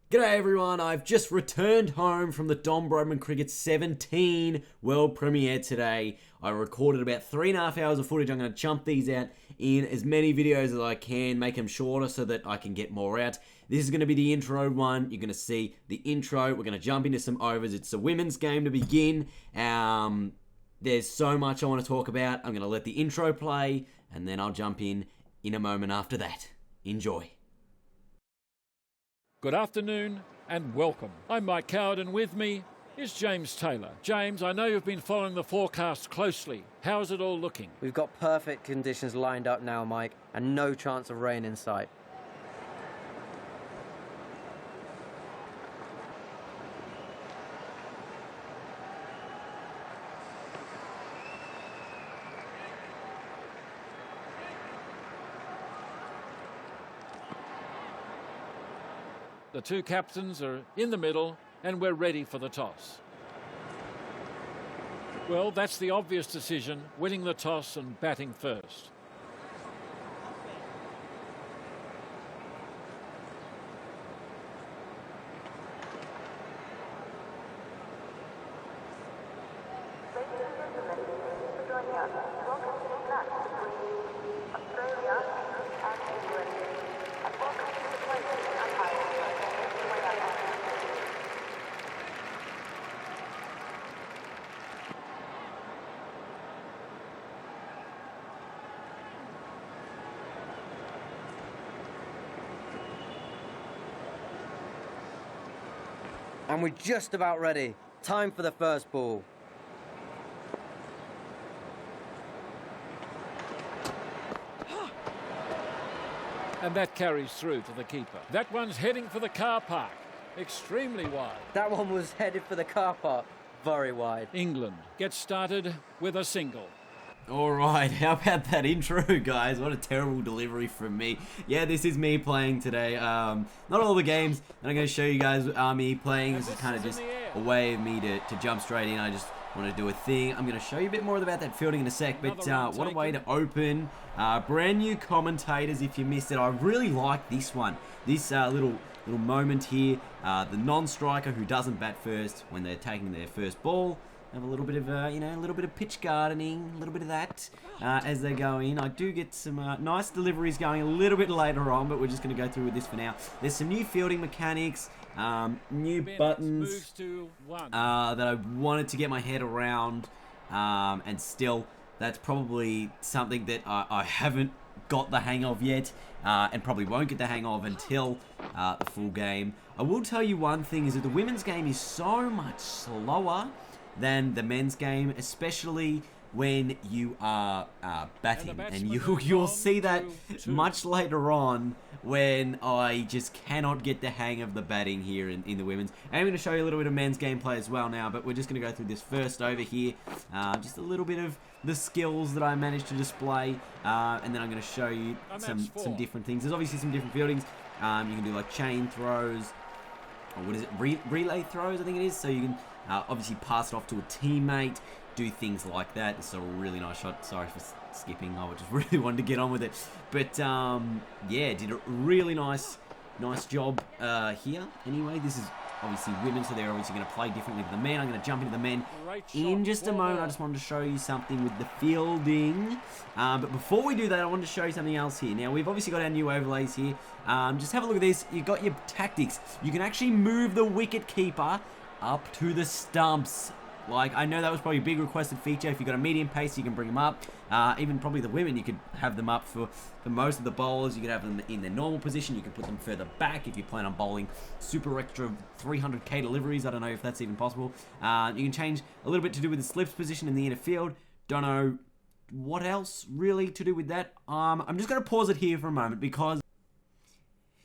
G'day everyone, I've just returned home from the Don Bradman Cricket 17 World Premiere today. I recorded about 3.5 hours of footage. I'm going to chump these out in as many videos as I can, make them shorter so that I can get more out. This is going to be the intro one. You're going to see the intro. We're going to jump into some overs. It's a women's game to begin. There's so much I want to talk about. I'm going to let the intro play and then I'll jump in a moment after that. Enjoy. Good afternoon and welcome. I'm Mike Coward and with me is James Taylor. James, I know you've been following the forecast closely. How's it all looking? We've got perfect conditions lined up now, Mike, and no chance of rain in sight. The two captains are in the middle and we're ready for the toss. Well, that's the obvious decision, winning the toss and batting first. And we're just about ready. Time for the first ball. And that carries through to the keeper. That one's heading for the car park. Extremely wide. That one was headed for the car park. Very wide. England gets started with a single. Alright, how about that intro, guys? What a terrible delivery from me. Yeah, this is me playing today. Not all the games that I'm going to show you guys are me playing. This is kind of just a way of me to jump straight in. I just want to do a thing. I'm going to show you a bit more about that fielding in a sec, but what a way to open. Brand new commentators if you missed it. I really like this one. This little moment here. The non-striker who doesn't bat first when they're taking their first ball. Have a little bit of, a little bit of pitch gardening, a little bit of that as they go in. I do get some nice deliveries going a little bit later on, but we're just going to go through with this for now. There's some new fielding mechanics, new buttons that I wanted to get my head around, and still, that's probably something that I haven't got the hang of yet, and probably won't get the hang of until the full game. I will tell you one thing, is that the women's game is so much slower than the men's game, especially when you are batting, and you'll see that much later on when I just cannot get the hang of the batting here in the women's. And I'm going to show you a little bit of men's gameplay as well now, but we're just going to go through this first over here, just a little bit of the skills that I managed to display, and then I'm going to show you some different things. There's obviously some different fieldings. You can do like chain throws, or what is it, relay throws I think it is, so you can obviously pass it off to a teammate, do things like that. This is a really nice shot. Sorry for skipping. I just really wanted to get on with it. But yeah, did a really nice job here. Anyway, this is obviously women, so they're obviously going to play differently to the men. I'm going to jump into the men in just a moment. I just wanted to show you something with the fielding. But before we do that, I wanted to show you something else here. Now, we've obviously got our new overlays here. Just have a look at this. You've got your tactics. You can actually move the wicket keeper up to the stumps. Like, I know that was probably a big requested feature. If you've got a medium pace, you can bring them up. Even probably the women, you could have them up for most of the bowlers. You could have them in their normal position. You could put them further back if you plan on bowling super extra 300k deliveries. I don't know if that's even possible. You can change a little bit to do with the slips position in the inner field. Don't know what else really to do with that. I'm just going to pause it here for a moment because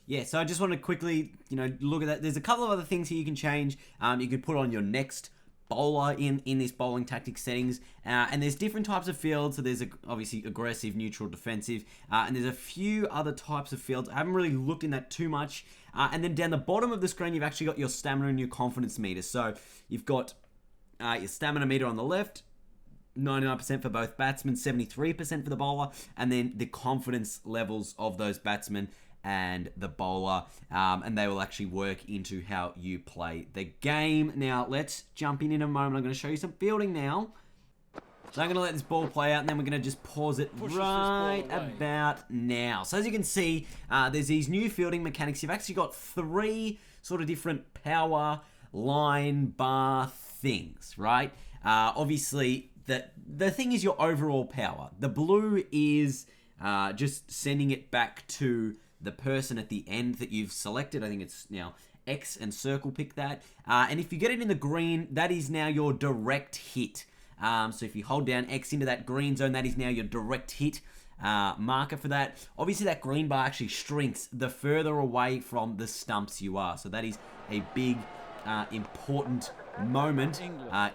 yeah, so I just want to quickly, look at that. There's a couple of other things here you can change. You can put on your next bowler in this bowling tactics settings, and there's different types of fields. So there's obviously aggressive, neutral, defensive, and there's a few other types of fields. I haven't really looked in that too much. And then down the bottom of the screen, you've actually got your stamina and your confidence meter. So you've got your stamina meter on the left, 99% for both batsmen, 73% for the bowler, and then the confidence levels of those batsmen and the bowler, and they will actually work into how you play the game. Now, let's jump in a moment. I'm going to show you some fielding now. So I'm going to let this ball play out, and then we're going to just pause it right about now. So as you can see, there's these new fielding mechanics. You've actually got 3 sort of different power line bar things, right? Obviously, the thing is your overall power. The blue is just sending it back to the person at the end that you've selected. I think it's now X and circle pick that. And if you get it in the green, that is now your direct hit. So if you hold down X into that green zone, that is now your direct hit marker for that. Obviously, that green bar actually shrinks the further away from the stumps you are. So that is a big, important moment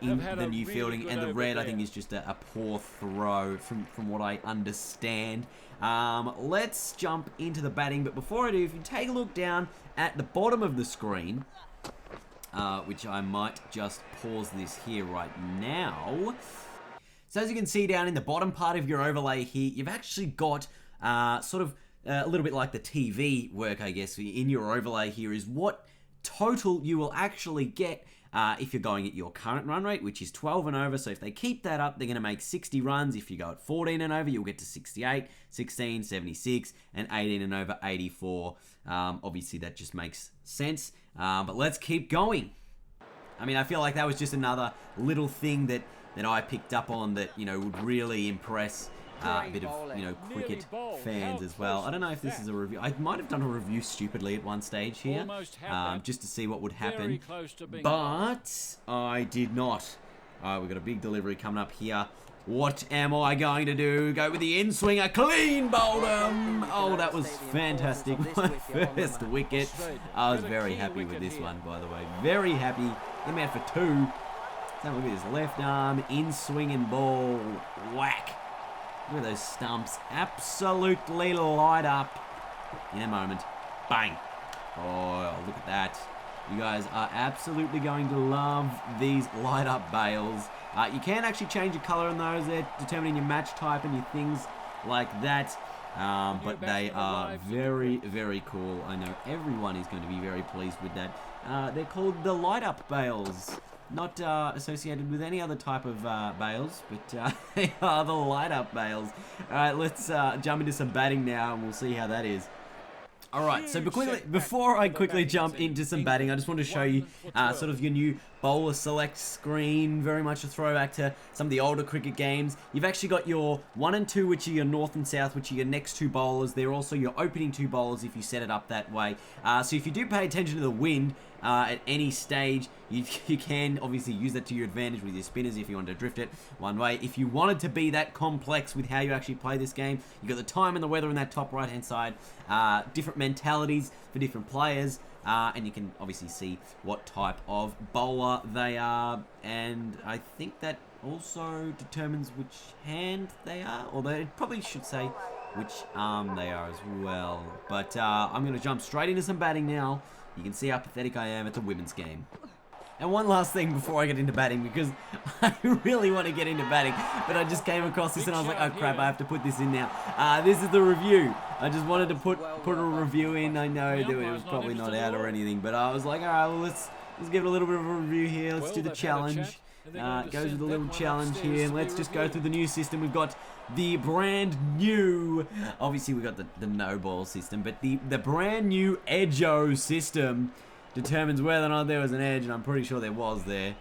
in the new fielding. And the red, I think, is just a poor throw from what I understand. Let's jump into the batting. But before I do, if you take a look down at the bottom of the screen, which I might just pause this here right now. So as you can see down in the bottom part of your overlay here, you've actually got sort of a little bit like the TV work, I guess, in your overlay here is what total you will actually get if you're going at your current run rate, which is 12 and over. So if they keep that up, they're going to make 60 runs. If you go at 14 and over, you'll get to 68, 16, 76, and 18 and over, 84. Obviously, that just makes sense. But let's keep going. I mean, I feel like that was just another little thing that I picked up on that, you know, would really impress a bit of, you know, cricket fans as well. I don't know if this is a review. I might have done a review stupidly at one stage here, just to see what would happen, but I did not. We've got a big delivery coming up here. What am I going to do? Go with the in-swinger, clean bowled him. Oh, that was fantastic. My first wicket. I was very happy with this one, by the way. Very happy. Him out for 2. So look at his left arm, in-swinging ball. Whack. Look at those stumps. Absolutely light up in a moment. Bang. Oh, look at that. You guys are absolutely going to love these light up bails. You can actually change your color on those. They're determining your match type and your things like that. But they are very, very cool. I know everyone is going to be very pleased with that. They're called the light up bails. Not associated with any other type of bails, but they are the light up bails. Alright, let's jump into some batting now and we'll see how that is. Alright, so before I quickly jump into some batting, I just want to show you sort of your new bowler select screen. Very much a throwback to some of the older cricket games. You've actually got your 1 and 2, which are your north and south, which are your next 2 bowlers. They're also your opening 2 bowlers if you set it up that way. So if you do pay attention to the wind at any stage, you can obviously use that to your advantage with your spinners if you want to drift it one way. If you wanted to be that complex with how you actually play this game, you've got the time and the weather on that top right hand side, different mentalities for different players, and you can obviously see what type of bowler they are, and I think that also determines which hand they are, although it probably should say which arm they are as well. But I'm going to jump straight into some batting now. You can see how pathetic I am. It's a women's game. And one last thing before I get into batting, because I really want to get into batting, but I just came across this and I was like, oh crap, I have to put this in now. This is the review. I just wanted to put a review in. I know that it was probably not out or anything, but I was like, all right, well, let's give it a little bit of a review here. Let's do the challenge. It goes with a little challenge here, and let's just go through the new system. We've got the brand new, obviously we've got the no ball system, but the brand new Edge-O system determines whether or not there was an edge, and I'm pretty sure there was there.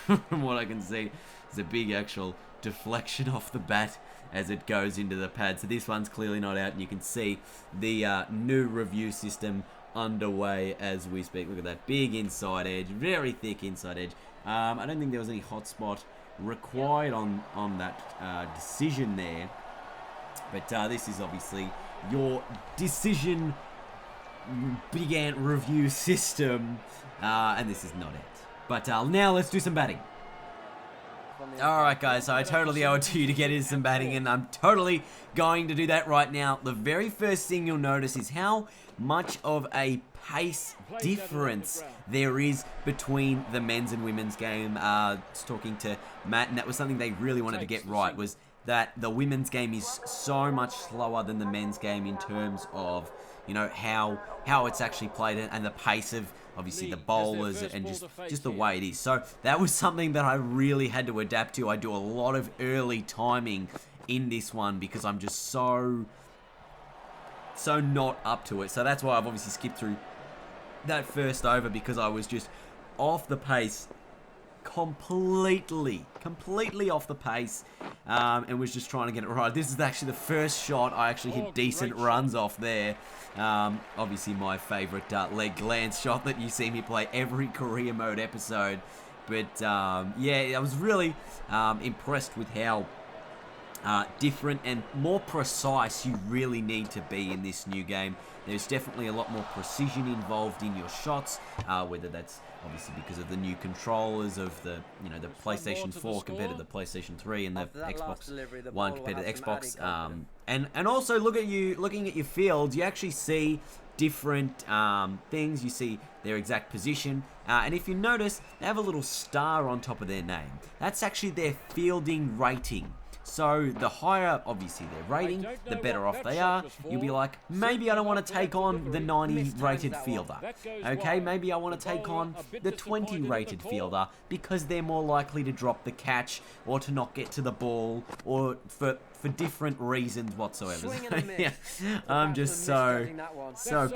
From what I can see, there's a big actual deflection off the bat as it goes into the pad. So this one's clearly not out, and you can see the new review system underway as we speak. Look at that big inside edge, very thick inside edge. I don't think there was any hotspot required on that decision there, but this is obviously your decision big ant review system, and this is not it. But now let's do some batting. Alright guys, so I totally owe it to you to get into some batting, and I'm totally going to do that right now. The very first thing you'll notice is how much of a pace difference there is between the men's and women's game. Talking to Matt, and that was something they really wanted to get right, was that the women's game is so much slower than the men's game in terms of, you know, how it's actually played and the pace of obviously the bowlers and just the way it is. So that was something that I really had to adapt to. I do a lot of early timing in this one because I'm just so not up to it. So that's why I've obviously skipped through that first over, because I was just off the pace, completely off the pace, and was just trying to get it right. This is actually the first shot I actually hit decent runs off there. Obviously my favourite leg glance shot that you see me play every career mode episode. But yeah, I was really impressed with how different and more precise you really need to be in this new game. There's definitely a lot more precision involved in your shots, whether that's obviously because of the new controllers of the the PlayStation 4 compared to the PlayStation 3 and the Xbox One compared to the Xbox. And also looking at your fields, you actually see different things. You see their exact position, and if you notice, they have a little star on top of their name. That's actually their fielding rating. So the higher, obviously, their rating, the better off they are. You'll be like, maybe I don't want to take on the 90 rated fielder. Okay, maybe I want to take on the 20 rated fielder because they're more likely to drop the catch or to not get to the ball or for different reasons whatsoever. Yeah, I'm just so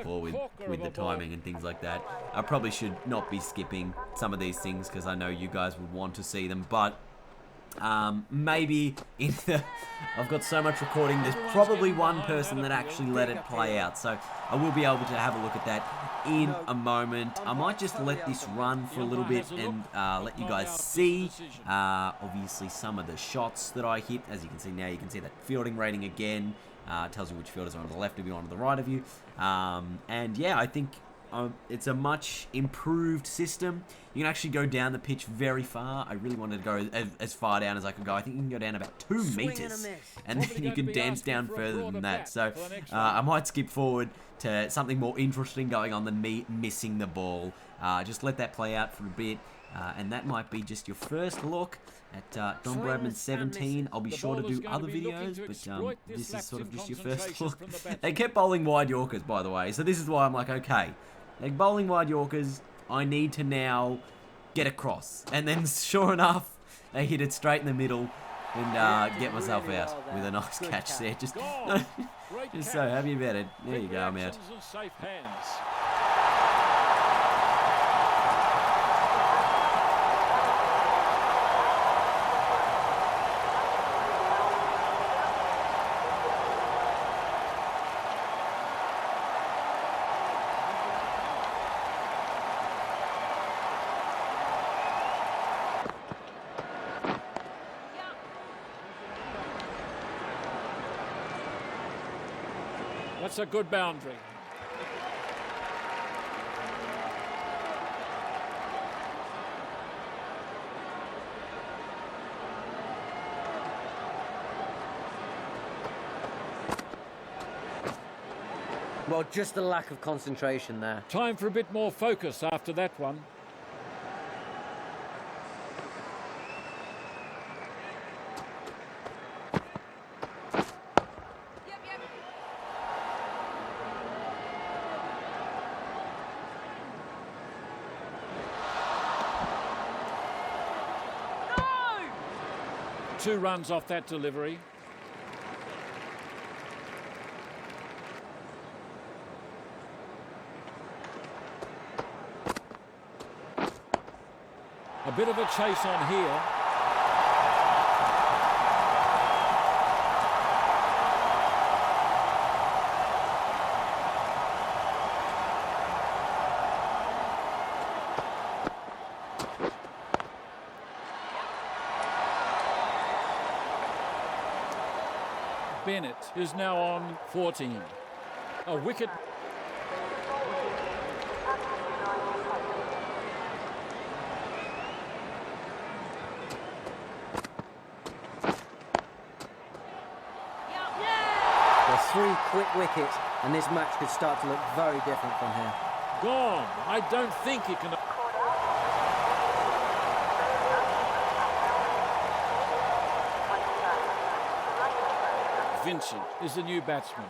poor with the timing and things like that. I probably should not be skipping some of these things because I know you guys would want to see them, but maybe I've got so much recording, there's probably one person that actually let it play out, so I will be able to have a look at that in a moment. I might just let this run for a little bit and let you guys see obviously some of the shots that I hit. As you can see now, you can see that fielding rating again. It tells you which fielders are on the left of you, on the right of you, and yeah, I think it's a much improved system. You can actually go down the pitch very far. I really wanted to go as far down as I could go. I think you can go down about 2 meters, and then you can dance down further than that. So I might skip forward to something more interesting going on than me missing the ball. Just let that play out for a bit, and that might be just your first look at Don Bradman 17. I'll be sure to do other videos, but this is sort of just your first look. They kept bowling wide Yorkers, by the way, so this is why I'm like, okay, they're bowling wide Yorkers, I need to now get across. And then sure enough, they hit it straight in the middle and get myself out with a nice catch there. Just so happy about it. There you go, I'm out. That's a good boundary. Well, just a lack of concentration there. Time for a bit more focus after that one. Two runs off that delivery. A bit of a chase on here. Bennett is now on 14. A wicket. There's 3 quick wickets, and this match could start to look very different from here. Gone. I don't think it can. Vincent is the new batsman.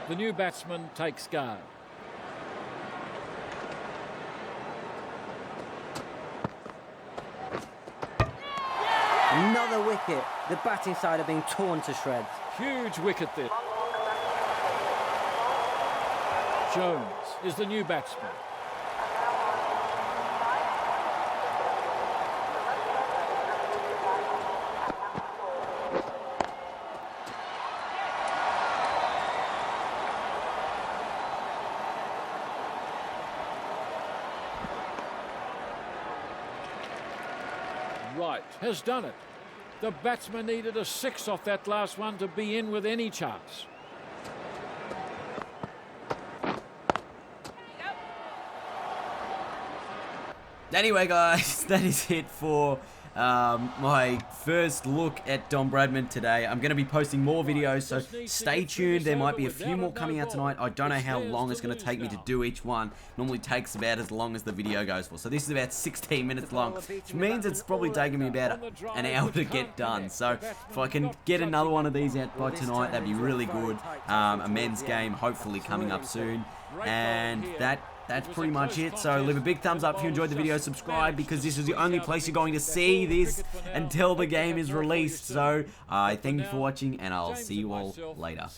The new batsman takes guard. Another wicket. The batting side are being torn to shreds. Huge wicket there. Jones is the new batsman. Right, has done it. The batsman needed a 6 off that last one to be in with any chance. Anyway, guys, that is it for my first look at Don Bradman today. I'm going to be posting more videos, so stay tuned. There might be a few more coming out tonight. I don't know how long it's going to take me to do each one. Normally takes about as long as the video goes for. So this is about 16 minutes long, which means it's probably taking me about an hour to get done. So if I can get another one of these out by tonight, that'd be really good. A men's game hopefully coming up soon. And that's pretty much it. So leave a big thumbs up if you enjoyed the video. Subscribe, because this is the only place you're going to see this until the game is released. So thank you for watching, and I'll see you all later.